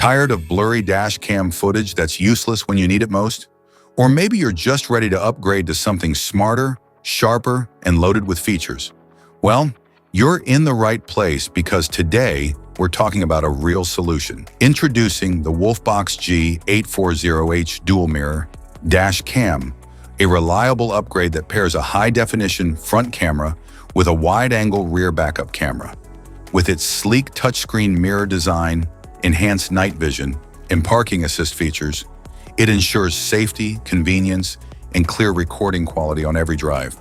Tired of blurry dash cam footage that's useless when you need it most? Or maybe you're just ready to upgrade to something smarter, sharper, and loaded with features. Well, you're in the right place because today we're talking about a real solution. Introducing the WOLFBOX G840H dual mirror dash cam, a reliable upgrade that pairs a high-definition front camera with a wide-angle rear backup camera. With its sleek touchscreen mirror design, enhanced night vision, and parking assist features, it ensures safety, convenience, and clear recording quality on every drive.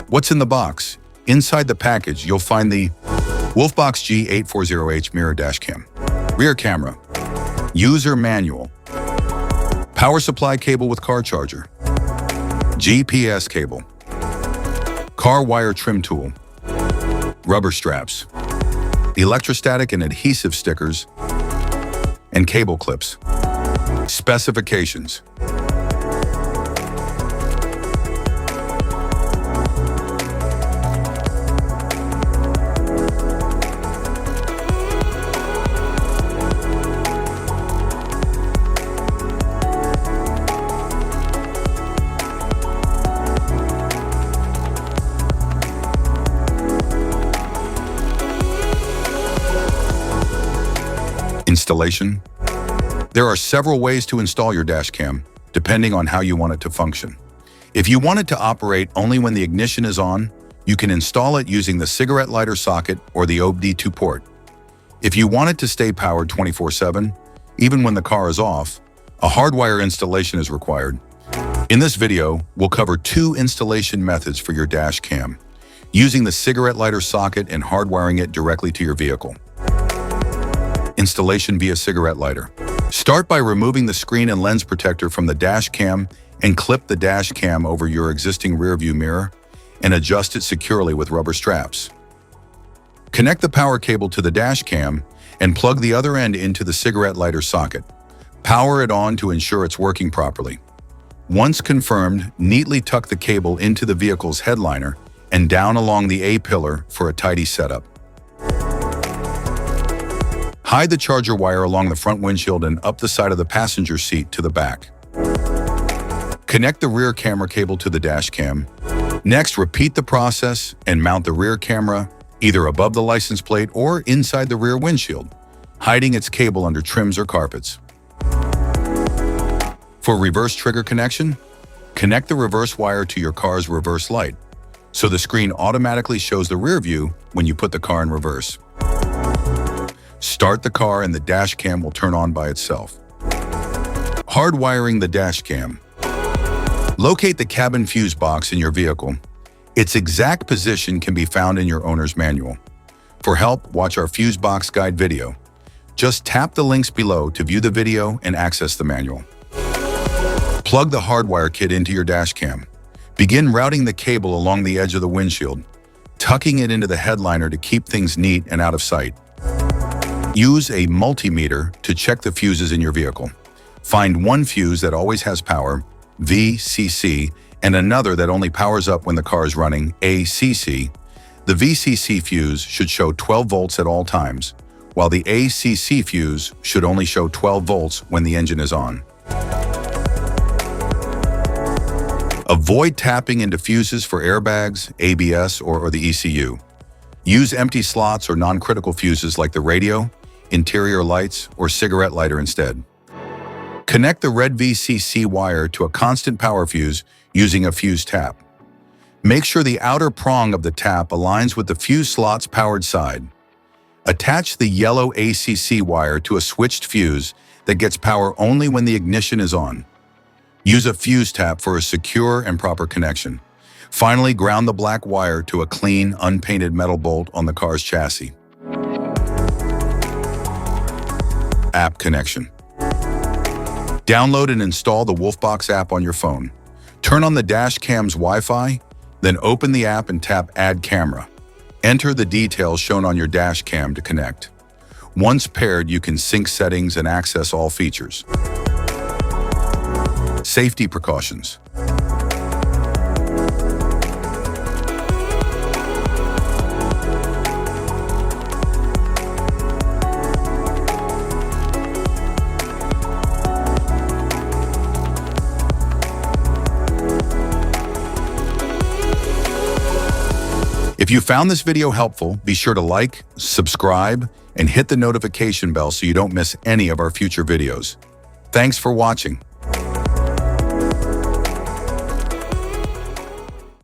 What's in the box? Inside the package, you'll find the WOLFBOX G840H mirror dash cam, rear camera, user manual, power supply cable with car charger, GPS cable, car wire trim tool, rubber straps, electrostatic and adhesive stickers, and cable clips. Specifications. Installation. There are several ways to install your dash cam, depending on how you want it to function. If you want it to operate only when the ignition is on, you can install it using the cigarette lighter socket or the OBD2 port. If you want it to stay powered 24/7, even when the car is off, a hardwire installation is required. In this video, we'll cover two installation methods for your dash cam, using the cigarette lighter socket and hardwiring it directly to your vehicle. Installation via cigarette lighter. Start by removing the screen and lens protector from the dash cam and clip the dash cam over your existing rear view mirror and adjust it securely with rubber straps. Connect the power cable to the dash cam and plug the other end into the cigarette lighter socket. Power it on to ensure it's working properly. Once confirmed, neatly tuck the cable into the vehicle's headliner and down along the A-pillar for a tidy setup. Hide the charger wire along the front windshield and up the side of the passenger seat to the back. Connect the rear camera cable to the dash cam. Next, repeat the process and mount the rear camera either above the license plate or inside the rear windshield, hiding its cable under trims or carpets. For reverse trigger connection, connect the reverse wire to your car's reverse light, so the screen automatically shows the rear view when you put the car in reverse. Start the car and the dash cam will turn on by itself. Hardwiring the dash cam. Locate the cabin fuse box in your vehicle. Its exact position can be found in your owner's manual. For help, watch our fuse box guide video. Just tap the links below to view the video and access the manual. Plug the hardwire kit into your dash cam. Begin routing the cable along the edge of the windshield, tucking it into the headliner to keep things neat and out of sight. Use a multimeter to check the fuses in your vehicle. Find one fuse that always has power, VCC, and another that only powers up when the car is running, ACC. The VCC fuse should show 12 volts at all times, while the ACC fuse should only show 12 volts when the engine is on. Avoid tapping into fuses for airbags, ABS, or the ECU. Use empty slots or non-critical fuses like the radio, interior lights, or cigarette lighter instead. Connect the red VCC wire to a constant power fuse using a fuse tap. Make sure the outer prong of the tap aligns with the fuse slot's powered side. Attach the yellow ACC wire to a switched fuse that gets power only when the ignition is on. Use a fuse tap for a secure and proper connection. Finally, ground the black wire to a clean, unpainted metal bolt on the car's chassis. App connection. Download and install the WOLFBOX app on your phone. Turn on the dash cam's Wi-Fi, then open the app and tap Add Camera. Enter the details shown on your dash cam to connect. Once paired, you can sync settings and access all features. Safety precautions. If you found this video helpful, be sure to like, subscribe, and hit the notification bell so you don't miss any of our future videos. Thanks for watching.